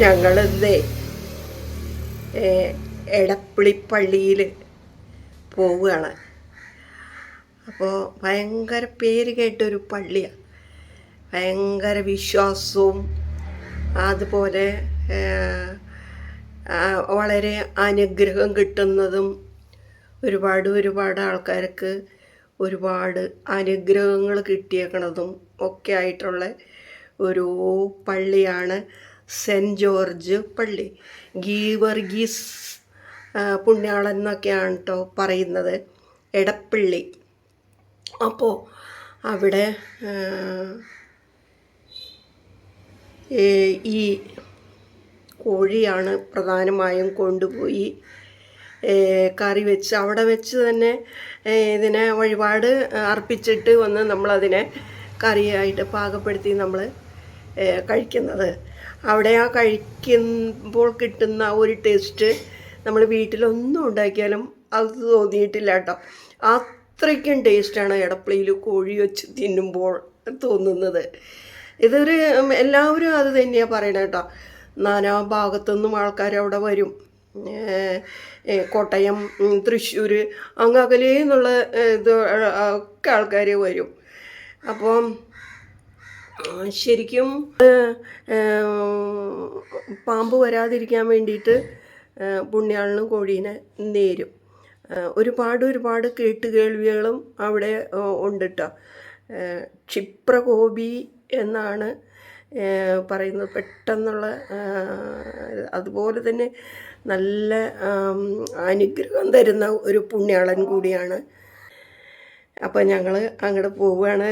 ഞങ്ങളിന്നേ എടപ്പള്ളിപ്പള്ളിയിൽ പോവുകയാണ്. അപ്പോൾ ഭയങ്കര പേര് കേട്ടൊരു പള്ളിയാണ്. ഭയങ്കര വിശ്വാസവും അതുപോലെ വളരെ അനുഗ്രഹം കിട്ടുന്നതും ഒരുപാട് ആൾക്കാർക്ക് ഒരുപാട് അനുഗ്രഹങ്ങൾ കിട്ടിയേക്കണതും ഒക്കെ ആയിട്ടുള്ള ഒരു പള്ളിയാണ് സെൻറ്റ് ജോർജ് പള്ളി. ഗീവർഗീസ് പുണ്യാളൻ എന്നൊക്കെയാണ് കേട്ടോ പറയുന്നത്, എടപ്പള്ളി. അപ്പോൾ അവിടെ ഈ കോഴിയാണ് പ്രധാനമായും കൊണ്ടുപോയി കറി വെച്ച് അവിടെ വെച്ച് തന്നെ ഇതിനെ വഴിപാട് അർപ്പിച്ചിട്ട് വന്ന് നമ്മളതിനെ കറിയായിട്ട് പാകപ്പെടുത്തി നമ്മൾ കഴിക്കുന്നത്. അവിടെ ആ കഴിക്കുമ്പോൾ കിട്ടുന്ന ഒരു ടേസ്റ്റ് നമ്മൾ വീട്ടിലൊന്നും ഉണ്ടാക്കിയാലും അത് തോന്നിയിട്ടില്ല കേട്ടോ. അത്രയ്ക്കും ടേസ്റ്റാണ് എടപ്പള്ളിയിൽ കോഴി വെച്ച് തിന്നുമ്പോൾ തോന്നുന്നത്. ഇതൊരു എല്ലാവരും അത് തന്നെയാണ് പറയണത് കേട്ടോ. നാനാ ഭാഗത്തുനിന്നും ആൾക്കാർ അവിടെ വരും. കോട്ടയം, തൃശ്ശൂർ, അങ്ങകലേ എന്നുള്ള ഇത് ഒക്കെ ആൾക്കാർ വരും. അപ്പം ശരിക്കും പാമ്പ് വരാതിരിക്കാൻ വേണ്ടിയിട്ട് പുണ്യാളനും കോഴീനെ നേരും. ഒരുപാട് കേട്ടുകേൾവികളും അവിടെ ഉണ്ട് കേട്ടോ. ക്ഷിപ്രകോപി എന്നാണ് പറയുന്നത്. പെട്ടെന്നുള്ള അതുപോലെ തന്നെ നല്ല അനുഗ്രഹം തരുന്ന ഒരു പുണ്യാളൻ കൂടിയാണ്. അപ്പം ഞങ്ങൾ അങ്ങോട്ട് പോവുകയാണ്.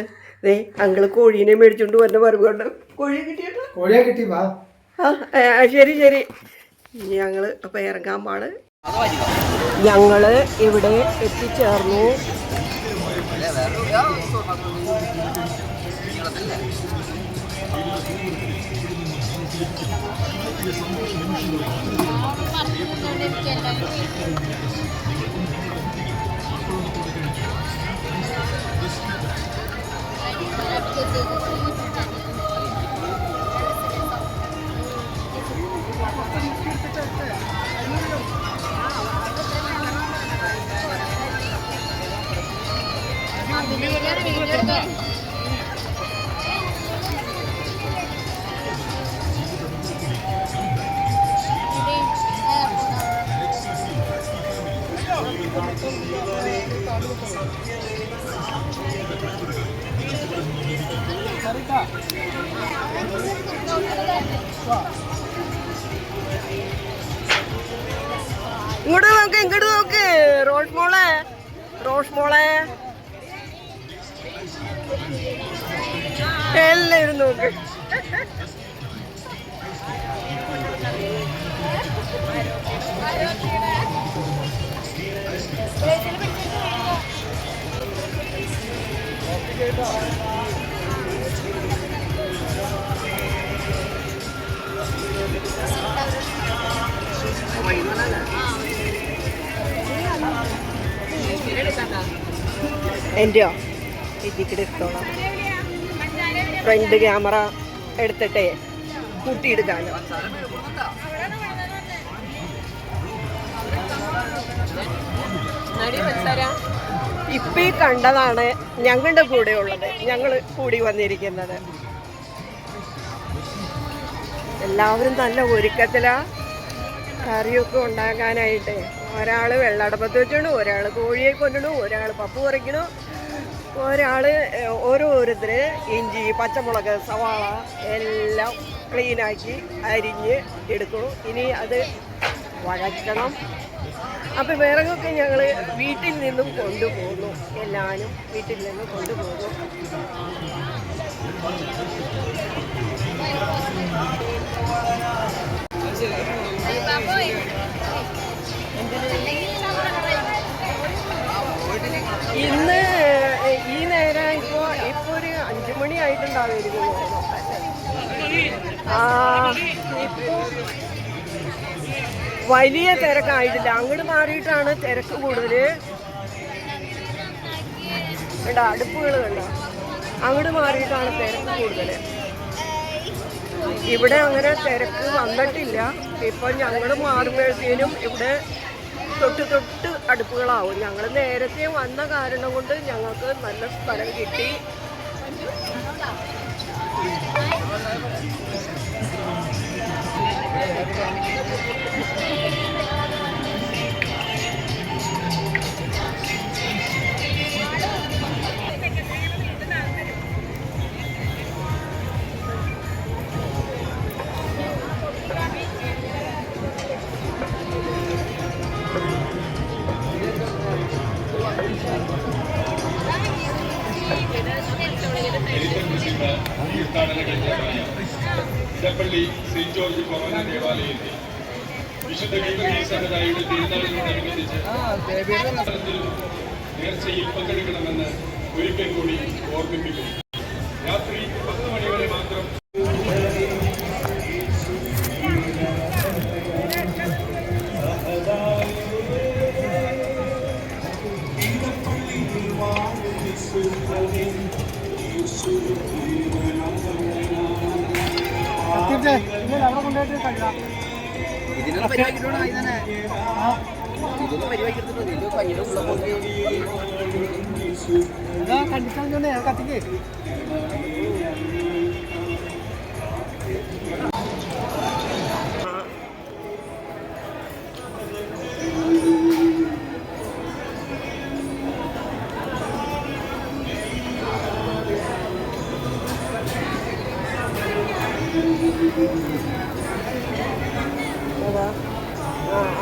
അങ്കിള് കോഴീനെ മേടിച്ചോണ്ട് വന്ന മറുകൊണ്ട് കോഴിയെ കിട്ടിയോ? ആ ശരി. ഞങ്ങള് അപ്പം ഇറങ്ങാൻ പാട്. ഞങ്ങള് ഇവിടെ എത്തിച്ചേർന്നു. ഇങ്ങോട്ട് നോക്ക് റോഷ് മോളെ എല്ലാവരും നോക്ക്. എൻ്റെയോ ഇതിക്കിടെ എടുത്തോളാം. ഫ്രണ്ട് ക്യാമറ എടുത്തിട്ടേ കൂട്ടിയെടുക്കാമല്ലോ. ഇപ്പം ഈ കണ്ടതാണ് ഞങ്ങളുടെ കൂടെ ഉള്ളത്, ഞങ്ങൾ കൂടി വന്നിരിക്കുന്നത്. എല്ലാവരും നല്ല ഒരുക്കത്തിലാണ് കറിയൊക്കെ ഉണ്ടാക്കാനായിട്ട്. ഒരാൾ വെള്ളടപ്പത്ത് വെച്ചിടു, ഒരാൾ കോഴിയെ കൊണ്ടിടു, ഒരാൾ പപ്പ് കുറയ്ക്കണു, ഒരാൾ ഓരോരുത്തർ ഇഞ്ചി, പച്ചമുളക്, സവാള എല്ലാം ക്ലീനാക്കി അരിഞ്ഞ് എടുക്കണം. ഇനി അത് വഴറ്റണം. അപ്പം വിറകൊക്കെ ഞങ്ങൾ വീട്ടിൽ നിന്നും കൊണ്ടുപോകുന്നു. എല്ലാവരും വീട്ടിൽ നിന്നും കൊണ്ടുപോകുന്നു. ഇന്ന് ഈ നേരം ഇപ്പോൾ ഒരു 5 മണി ആയിട്ടുണ്ടാവുമായിരിക്കും. ഇപ്പോൾ വലിയ തിരക്കായിട്ടില്ല. അങ്ങോട്ട് മാറിയിട്ടാണ് തിരക്ക് കൂടുതൽ. കണ്ടോ അടുപ്പുകൾ കണ്ടോ? അങ്ങോട്ട് മാറിയിട്ടാണ് തിരക്ക് കൂടുതൽ. ഇവിടെ അങ്ങനെ തിരക്ക് വന്നിട്ടില്ല. ഇപ്പം ഞങ്ങൾ മാറുമ്പോഴത്തേനും ഇവിടെ തൊട്ട് തൊട്ട് അടുപ്പുകളാവും. ഞങ്ങൾ നേരത്തെ വന്ന കാരണം കൊണ്ട് ഞങ്ങൾക്ക് നല്ല സ്ഥലം കിട്ടി. ഇടപ്പള്ളി സെന്റ് ജോർജ് ഭവന ദേവാലയത്തിൽ വിശുദ്ധ ഗീവർഗീസഹതായുടെ തിരുനാളിനോടനുബന്ധിച്ച് നേർച്ചയിൽ പങ്കെടുക്കണമെന്ന് ഒരിക്കൽ കൂടി ഓർമ്മിപ്പിക്കുന്നു. രാത്രി 10 മണി വരെ മാത്രം ഇതിനുള്ള പരിപാടിയിലൂടെ ഇതന്നെ ഇതൊന്നും പരിപാടിക്കെടുത്തിട്ടുണ്ട്. കയ്യുടെ ഉള്ള കണ്ടിട്ടാണ് കത്തിക്ക്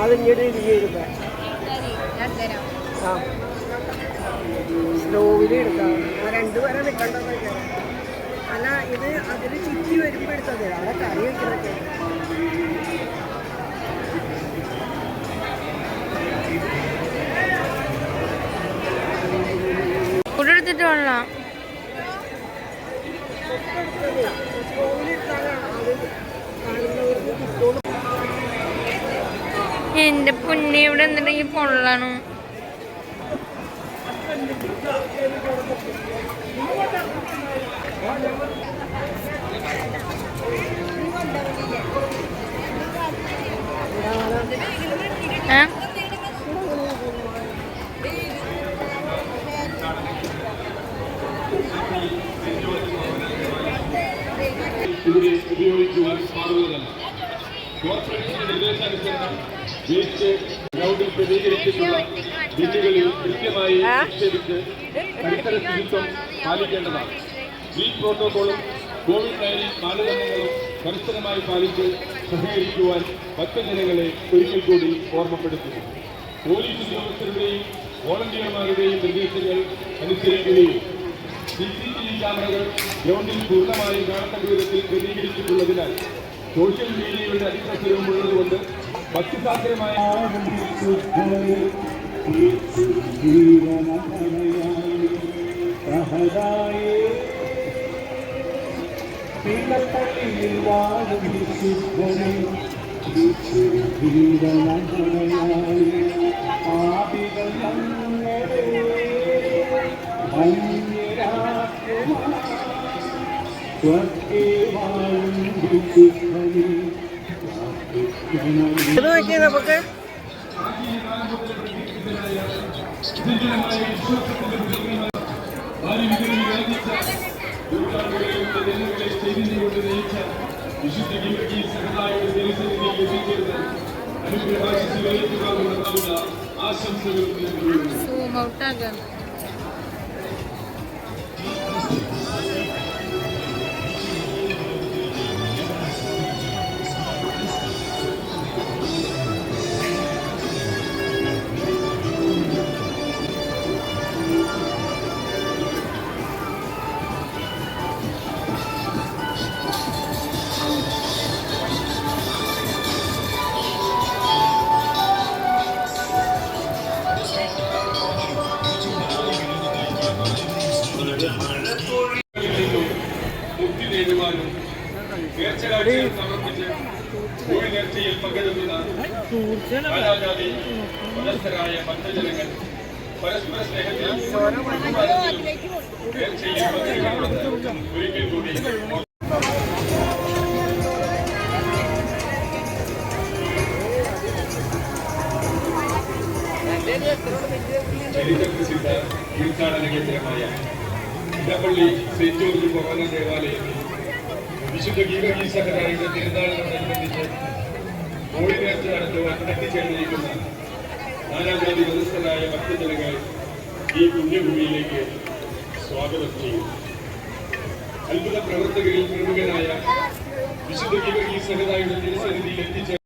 അതിങ്ങോട്ട് ഇരിക്കുക. ആ സ്ലോവിൽ എടുക്കാം. 2 വരെ നിൽക്കണ്ടെന്നൊക്കെ. അല്ല ഇത് അതിൽ ചുറ്റി വരുമ്പോൾ എടുത്തത് അവിടെ കറി വയ്ക്കുന്നൊക്കെ. എടുത്തിട്ട് വേണം എന്റെ പൊന്നി ഇവിടെ എന്തുണ്ടെങ്കിൽ പൊള്ളണം. ഇവിടെ ഉപയോഗിക്കുവാൻ പാടുള്ളതല്ല. കോർപ്പറേഷൻ നിർദ്ദേശാനുസരണം ബീച്ച് ഗ്രൗണ്ടിൽ ക്രമീകരിച്ചിട്ടുള്ള ബിന്നുകളിൽ കൃത്യമായി നിക്ഷേപിച്ച് പരിസര ശുചിത്വം പാലിക്കേണ്ടതാണ്. ഈ പ്രോട്ടോകോളും COVID-19 മാനദണ്ഡങ്ങളും കർശനമായി പാലിച്ച് സഹകരിക്കുവാൻ ഭക്തജനങ്ങളെ ഒരിക്കൽ കൂടി ഓർമ്മപ്പെടുത്തുന്നു. പോലീസ് ഉദ്യോഗസ്ഥരുടെയും വോളണ്ടിയർമാരുടെയും നിർദ്ദേശങ്ങൾ അനുസരിക്കുകയും CCTV ക്യാമറകൾ ഗ്രൗണ്ടിൽ പൂർണ്ണമായും കാണത്തക്ക വിധത്തിൽ ക്രമീകരിച്ചിട്ടുള്ളതിനാൽ സോഷ്യൽ മീഡിയയുടെ അതിപ്രസരമുള്ളതുകൊണ്ട് ഭക്തിസാധ്യമായ ഇത് നോക്കിയാൽ നമുക്ക് വിശുദ്ധ ഗീവർഗീസഹതായുടെ ദേവസന്നിധിയിൽ എത്തിച്ചേർന്ന് അനുഗ്രഹാശിസുകളുള്ള ആശംസകൾ സൂമൗട്ടാകാം. മുക്തി നേടുവാനും നേർച്ചകാഴ്ചകൾ സമർപ്പിച്ച് നേർച്ചയിൽ പങ്കെടുക്കുന്ന നാനാജാതി മതസ്ഥരായ ഭക്തജനങ്ങൾ പരസ്പര സ്നേഹത്തിൽ നേർച്ചയിൽ പങ്കെടുക്കണമെന്ന് ഒരിക്കൽ കൂടി ചരിത്രപ്രസിദ്ധ തീർത്ഥാടന കേന്ദ്രമായ ഇടപ്പള്ളി സെന്റ് ജോർജ് ഫൊറോന ദേവാലയത്തിൽ വിശുദ്ധ ഗീവർഗീസഹരായുടെ തിരുനാളിനോടനുബന്ധിച്ച് കോഴി നേർച്ച നടത്തുവാൻ എത്തിച്ചേർന്നിരിക്കുന്ന നാനാജാതി മതസ്ഥരായ ഭക്തജനങ്ങൾ ഈ പുണ്യഭൂമിയിലേക്ക് സ്വാഗതം ചെയ്യുന്നു. അത്ഭുത പ്രവർത്തകരിൽ പ്രമുഖനായ വിശുദ്ധ ഗീവർഗീസഹരായുടെ തിരുസന്നിധിയിൽ എത്തിച്ചേർന്ന